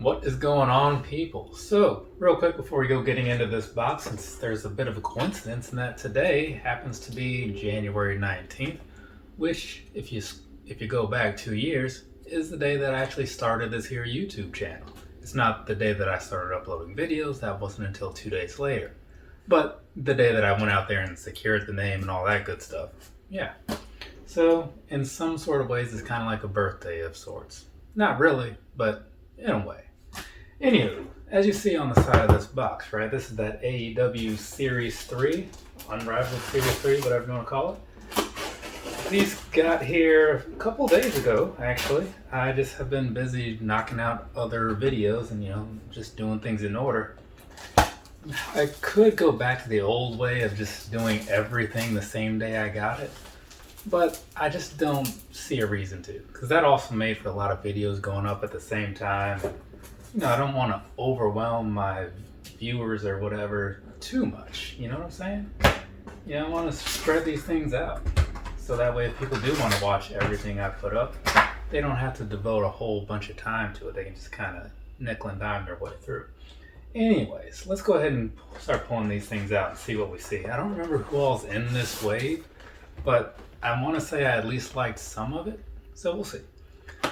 What is going on, people? So, real quick before we go getting into this box, since there's a bit of a coincidence in that today happens to be January 19th, which, if you go back 2 years, is the day that I actually started this here YouTube channel. It's not the day that I started uploading videos, that wasn't until 2 days later. But the day that I went out there and secured the name and all that good stuff. Yeah. So, in some sort of ways, it's kind of like a birthday of sorts. Not really, but in a way. Anywho, as you see on the side of this box, right, this is that AEW Series 3, Unrivaled Series 3, whatever you want to call it. These got here a couple days ago, actually. I just have been busy knocking out other videos and, just doing things in order. I could go back to the old way of just doing everything the same day I got it, but I just don't see a reason to, because that also made for a lot of videos going up at the same time. I don't want to overwhelm my viewers or whatever too much. You know what I'm saying? I want to spread these things out. So that way if people do want to watch everything I put up, they don't have to devote a whole bunch of time to it. They can just kind of nickel and dime their way through. Anyways, let's go ahead and start pulling these things out and see what we see. I don't remember who all's in this wave, but I want to say I at least liked some of it. So we'll see.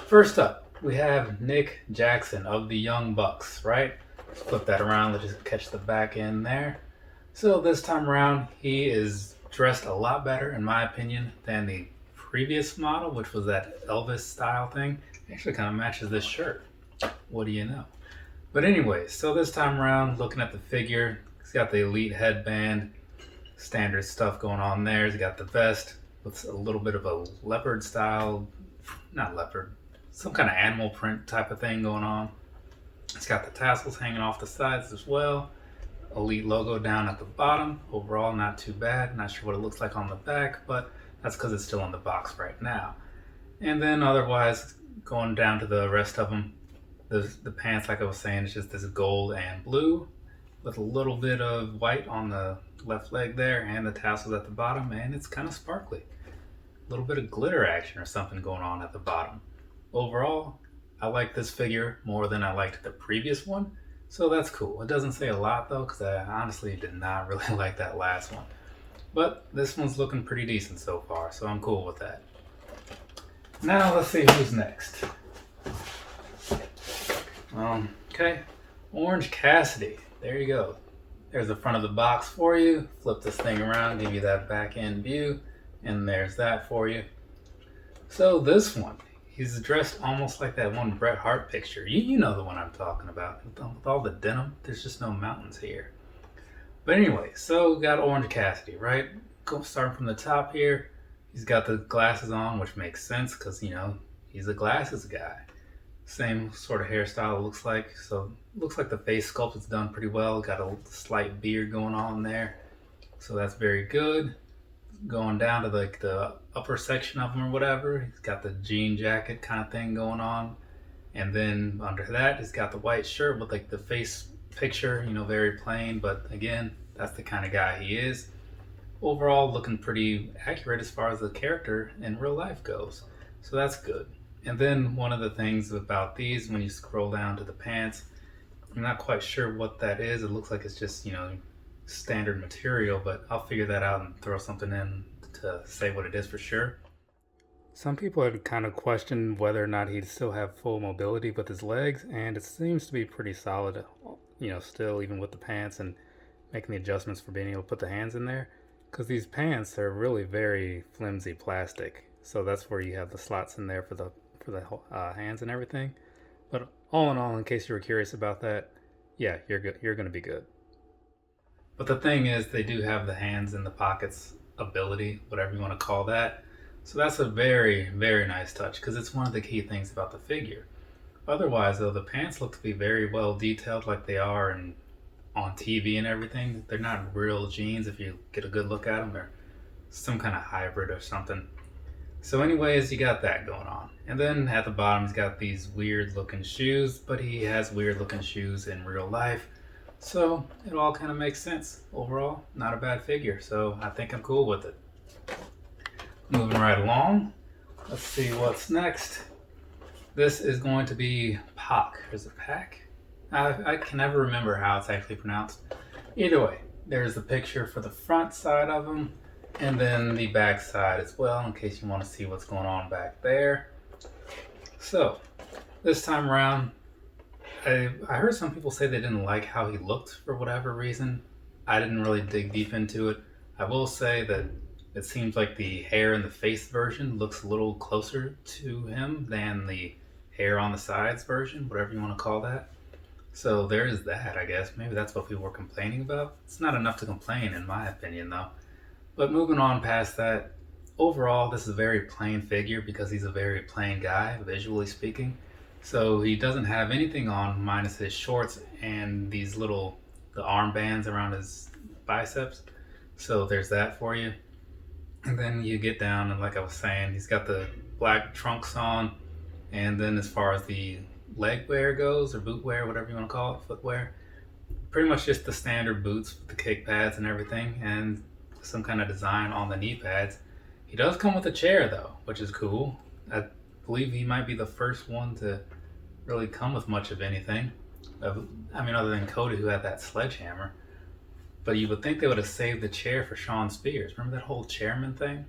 First up, we have Nick Jackson of the Young Bucks, right? Let's flip that around. Let's just catch the back end there. So this time around, he is dressed a lot better, in my opinion, than the previous model, which was that Elvis style thing. It actually kind of matches this shirt. What do you know? But anyways, so this time around, looking at the figure, he's got the Elite headband, standard stuff going on there. He's got the vest with a little bit of a leopard style, not leopard, some kind of animal print type of thing going on. It's got the tassels hanging off the sides as well. Elite logo down at the bottom. Overall, not too bad. Not sure what it looks like on the back, but that's because it's still in the box right now. And then otherwise, going down to the rest of them, the pants, like I was saying, is just this gold and blue with a little bit of white on the left leg there and the tassels at the bottom, and it's kind of sparkly. A little bit of glitter action or something going on at the bottom. Overall, I like this figure more than I liked the previous one, so that's cool. It doesn't say a lot though, because I honestly did not really like that last one. But this one's looking pretty decent so far, so I'm cool with that. Now let's see who's next. Okay, Orange Cassidy. There you go. There's the front of the box for you. Flip this thing around, give you that back end view, and there's that for you. So this one, he's dressed almost like that one Bret Hart picture. You know the one I'm talking about. With all the denim, there's just no mountains here. But anyway, so we got Orange Cassidy, right? Starting from the top here, he's got the glasses on, which makes sense because, he's a glasses guy. Same sort of hairstyle it looks like. So it looks like the face sculpt is done pretty well. Got a slight beard going on there. So that's very good. Going down to the upper section of him or whatever, he's got the jean jacket kind of thing going on, and then under that he's got the white shirt with the face picture, very plain, but again, that's the kind of guy he is. Overall, looking pretty accurate as far as the character in real life goes, so that's good. And then one of the things about these, when you scroll down to the pants, I'm not quite sure what that is. It looks like it's just standard material, but I'll figure that out and throw something in to say what it is for sure. Some people had kind of questioned whether or not he'd still have full mobility with his legs, and it seems to be pretty solid, still, even with the pants and making the adjustments for being able to put the hands in there, because these pants are really very flimsy plastic, so that's where you have the slots in there for the hands and everything. But all in all, in case you were curious about that, yeah, you're good. You're going to be good. But the thing is, they do have the hands in the pockets ability, whatever you want to call that. So that's a very, very nice touch, because it's one of the key things about the figure. Otherwise, though, the pants look to be very well detailed like they are on TV and everything. They're not real jeans if you get a good look at them. They're some kind of hybrid or something. So anyways, you got that going on. And then at the bottom, he's got these weird looking shoes, but he has weird looking shoes in real life. So it all kind of makes sense. Overall, not a bad figure. So I think I'm cool with it. Moving right along. Let's see what's next. This is going to be Pac. Is it Pac? I can never remember how it's actually pronounced. Either way, there's the picture for the front side of him, and then the back side as well, in case you want to see what's going on back there. So, this time around, I heard some people say they didn't like how he looked for whatever reason. I didn't really dig deep into it. I will say that it seems like the hair in the face version looks a little closer to him than the hair on the sides version, whatever you want to call that. So there is that, I guess. Maybe that's what people were complaining about. It's not enough to complain, in my opinion, though. But moving on past that, overall, this is a very plain figure because he's a very plain guy, visually speaking. So he doesn't have anything on minus his shorts and these the armbands around his biceps. So there's that for you. And then you get down, and like I was saying, he's got the black trunks on. And then as far as the leg wear goes, or boot wear, whatever you want to call it, footwear, pretty much just the standard boots with the kick pads and everything, and some kind of design on the knee pads. He does come with a chair though, which is cool. I believe he might be the first one to really come with much of anything. I mean, other than Cody, who had that sledgehammer. But you would think they would have saved the chair for Shawn Spears. Remember that whole chairman thing?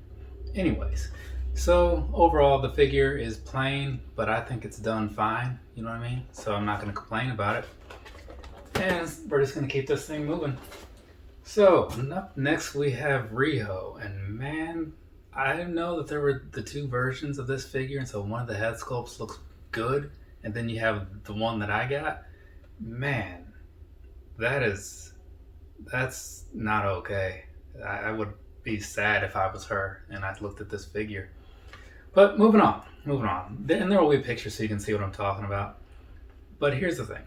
Anyways, so overall the figure is plain, but I think it's done fine. You know what I mean? So I'm not going to complain about it. And we're just going to keep this thing moving. So up next we have Riho. And man, I know that there were the two versions of this figure, and so one of the head sculpts looks good, and then you have the one that I got. Man, that's not okay. I would be sad if I was her and I looked at this figure. But moving on. And there will be pictures so you can see what I'm talking about. But here's the thing.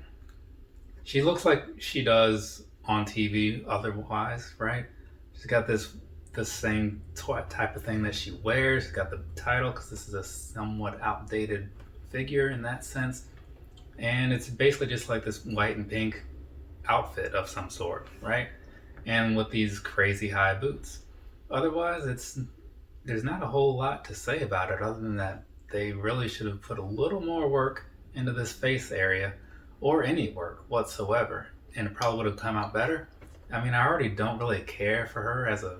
She looks like she does on TV otherwise, right? She's got this same type of thing that she wears. She's got the title because this is a somewhat outdated figure in that sense. And it's basically just like this white and pink outfit of some sort, right? And with these crazy high boots. Otherwise, there's not a whole lot to say about it other than that they really should have put a little more work into this face area, or any work whatsoever, and it probably would have come out better. I mean, I already don't really care for her as a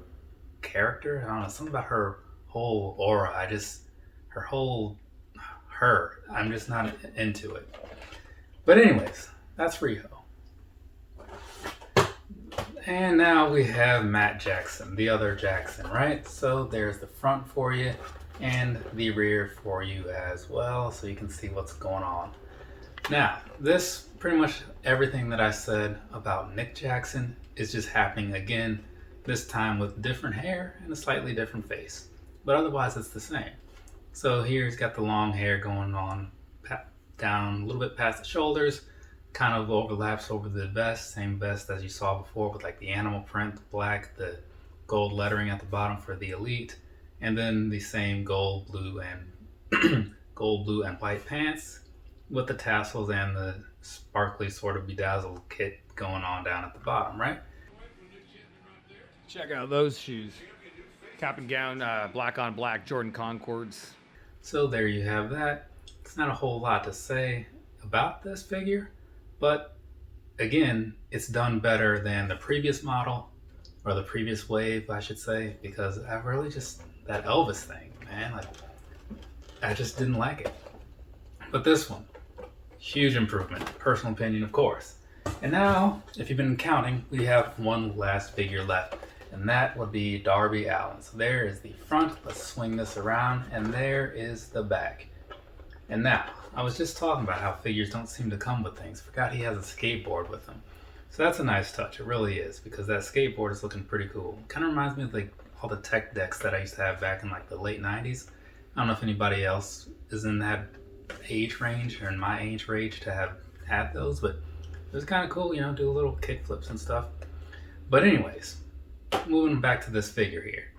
character. I don't know, something about her whole aura. I'm just not into it. But anyways, that's Riho. And now we have Matt Jackson, the other Jackson, right? So there's the front for you and the rear for you as well, so you can see what's going on. Now, this pretty much everything that I said about Nick Jackson is just happening again, this time with different hair and a slightly different face. But otherwise it's the same. So here he's got the long hair going on down a little bit past the shoulders, kind of overlaps over the vest, same vest as you saw before with like the animal print, black, the gold lettering at the bottom for the Elite, and then the same gold, blue, and white pants with the tassels and the sparkly sort of bedazzled kit going on down at the bottom, right? Check out those shoes. Cap and gown, black on black Jordan Concords. So there you have that. It's not a whole lot to say about this figure, but again, it's done better than the previous model, or the previous wave, I should say, because I really just, that Elvis thing, man, like, I just didn't like it. But this one, huge improvement, personal opinion, of course. And now, if you've been counting, we have one last figure left, and that would be Darby Allin. So there is the front, let's swing this around, and there is the back. And now, I was just talking about how figures don't seem to come with things. Forgot he has a skateboard with him. So that's a nice touch, it really is, because that skateboard is looking pretty cool. Kind of reminds me of like all the tech decks that I used to have back in like the late 90s. I don't know if anybody else is in that age range or in my age range to have had those, but it was kind of cool, you know, do a little kick flips and stuff. But anyways, moving back to this figure here.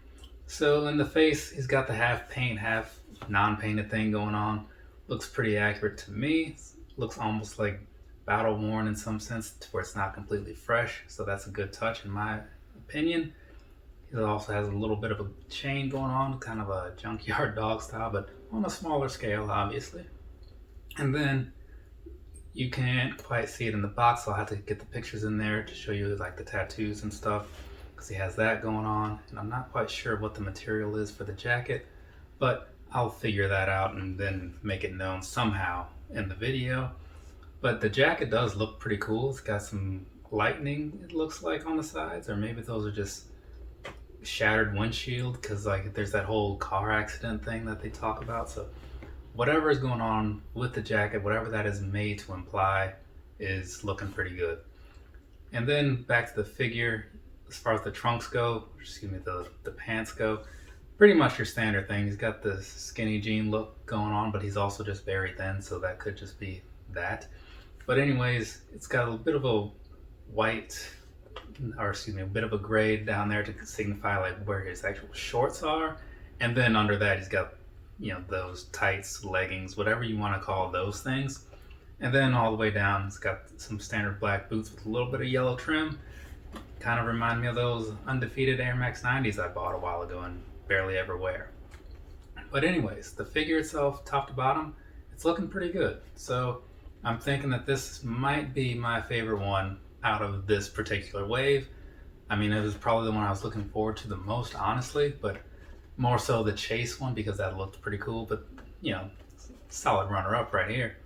So in the face, he's got the half paint, half non-painted thing going on. Looks pretty accurate to me. Looks almost like battle worn in some sense, to where it's not completely fresh. So that's a good touch in my opinion. He also has a little bit of a chain going on, kind of a junkyard dog style, but on a smaller scale, obviously. And then you can't quite see it in the box, so I'll have to get the pictures in there to show you like the tattoos and stuff, because he has that going on. And I'm not quite sure what the material is for the jacket, but I'll figure that out and then make it known somehow in the video. But the jacket does look pretty cool. It's got some lightning, it looks like, on the sides, or maybe those are just shattered windshield, because like there's that whole car accident thing that they talk about. So whatever is going on with the jacket, whatever that is made to imply, is looking pretty good. And then back to the figure, as far as the trunks go, the pants go, pretty much your standard thing. He's got the skinny jean look going on, but he's also just very thin, so that could just be that. But anyways, it's got a bit of a a bit of a gray down there to signify like where his actual shorts are. And then under that, he's got, those tights, leggings, whatever you want to call those things. And then all the way down, it's got some standard black boots with a little bit of yellow trim. Kind of remind me of those undefeated Air Max 90s I bought a while ago and barely ever wear. But anyways, the figure itself, top to bottom, it's looking pretty good. So I'm thinking that this might be my favorite one out of this particular wave. I mean, it was probably the one I was looking forward to the most, honestly, but more so the Chase one, because that looked pretty cool. But, solid runner-up right here.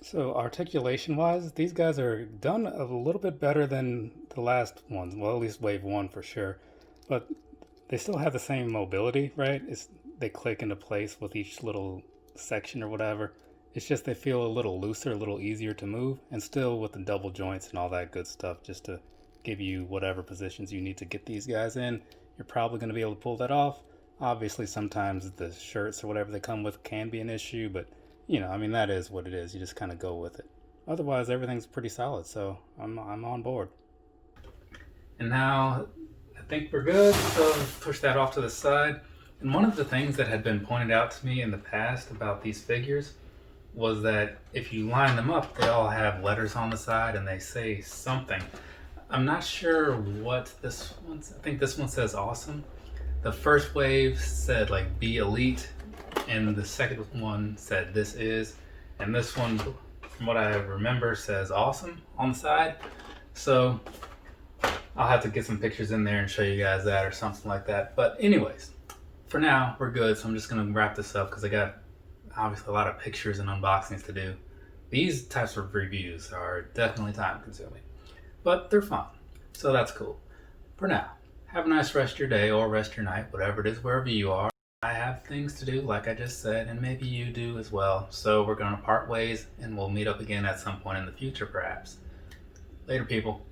So articulation-wise, these guys are done a little bit better than the last ones. Well, at least wave one for sure. But they still have the same mobility, right? They click into place with each little section or whatever. It's just they feel a little looser, a little easier to move, and still with the double joints and all that good stuff, just to give you whatever positions you need to get these guys in. You're probably going to be able to pull that off. Obviously, sometimes the shirts or whatever they come with can be an issue, but that is what it is. You just kind of go with it. Otherwise, everything's pretty solid, so I'm on board. And now I think we're good, so push that off to the side. And one of the things that had been pointed out to me in the past about these figures was that if you line them up, they all have letters on the side and they say something. I'm not sure what this one, I think this one says awesome. The first wave said like be elite, and the second one said this is, and this one, from what I remember, says awesome on the side. So I'll have to get some pictures in there and show you guys that or something like that. But anyways, for now we're good, so I'm just gonna wrap this up because I got obviously a lot of pictures and unboxings to do. These types of reviews are definitely time consuming, but they're fun, so that's cool. For now, have a nice rest of your day or rest of your night, whatever it is, wherever you are. I have things to do, like I just said, and maybe you do as well. So we're gonna part ways and we'll meet up again at some point in the future, perhaps. Later, people.